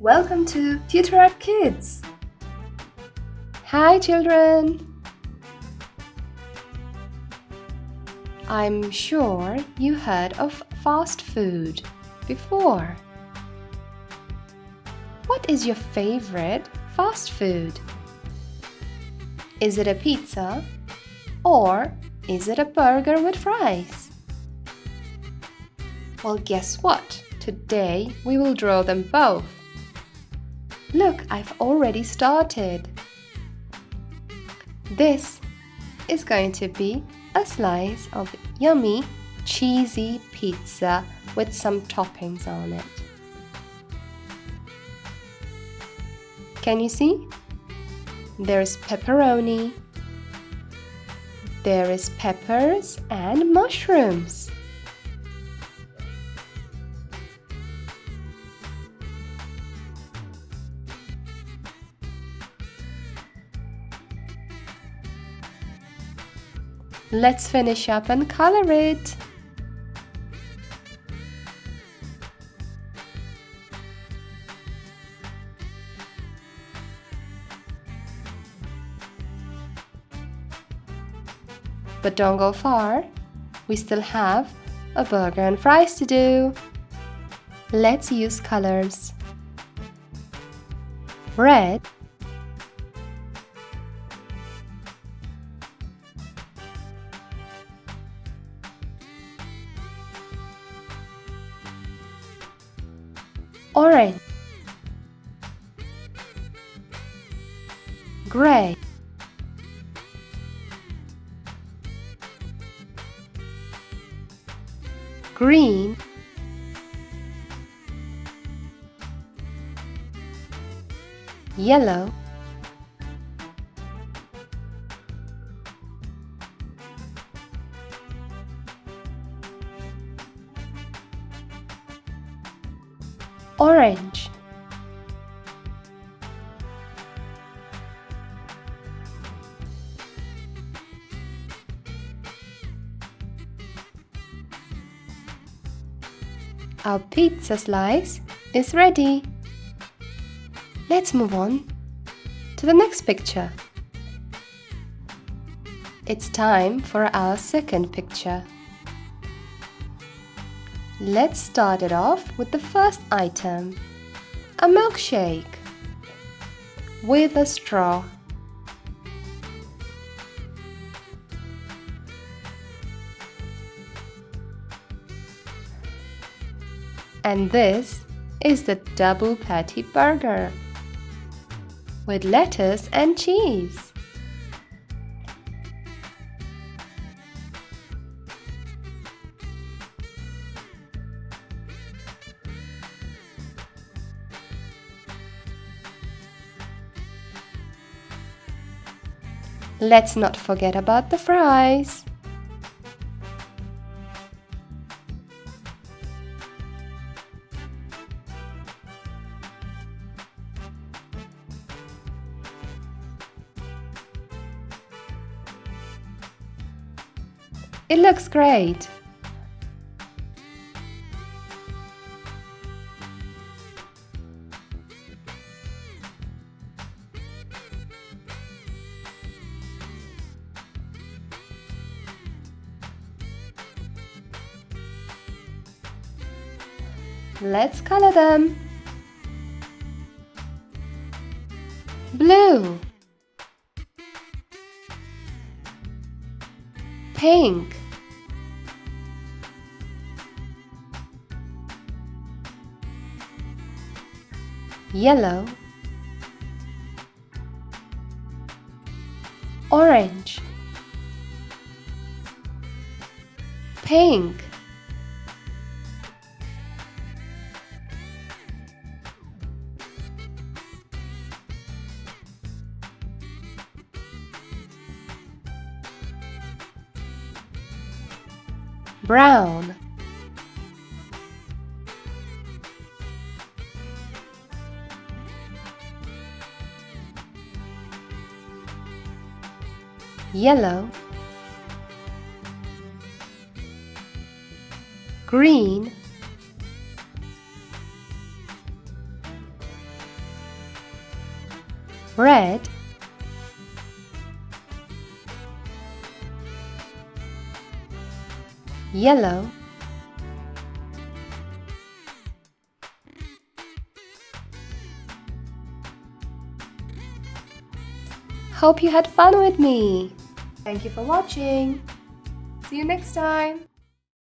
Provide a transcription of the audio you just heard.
Welcome to Tutor at Kids. Hi children! I'm sure you heard of fast food before. What is your favorite fast food? Is it a pizza or is it a burger with fries? Well, guess what? Today we will draw them both. Look, I've already started. This is going to be a slice of yummy, cheesy pizza with some toppings on it. Can you see? There's pepperoni, there is peppers and mushrooms. Let's finish up and color it. But don't go far. We still have a burger and fries to do. Let's use colors. Red, orange, gray, green, yellow, orange, our pizza slice is ready. Let's move on to the next picture. It's time for our second picture. Let's start it off with the first item, a milkshake with a straw. And this is the double patty burger with lettuce and cheese. Let's not forget about the fries. It looks great. Let's color them. Blue, pink, yellow, orange, pink, brown, yellow, green, red, yellow, Hope you had fun with me. Thank you for watching. See you next time.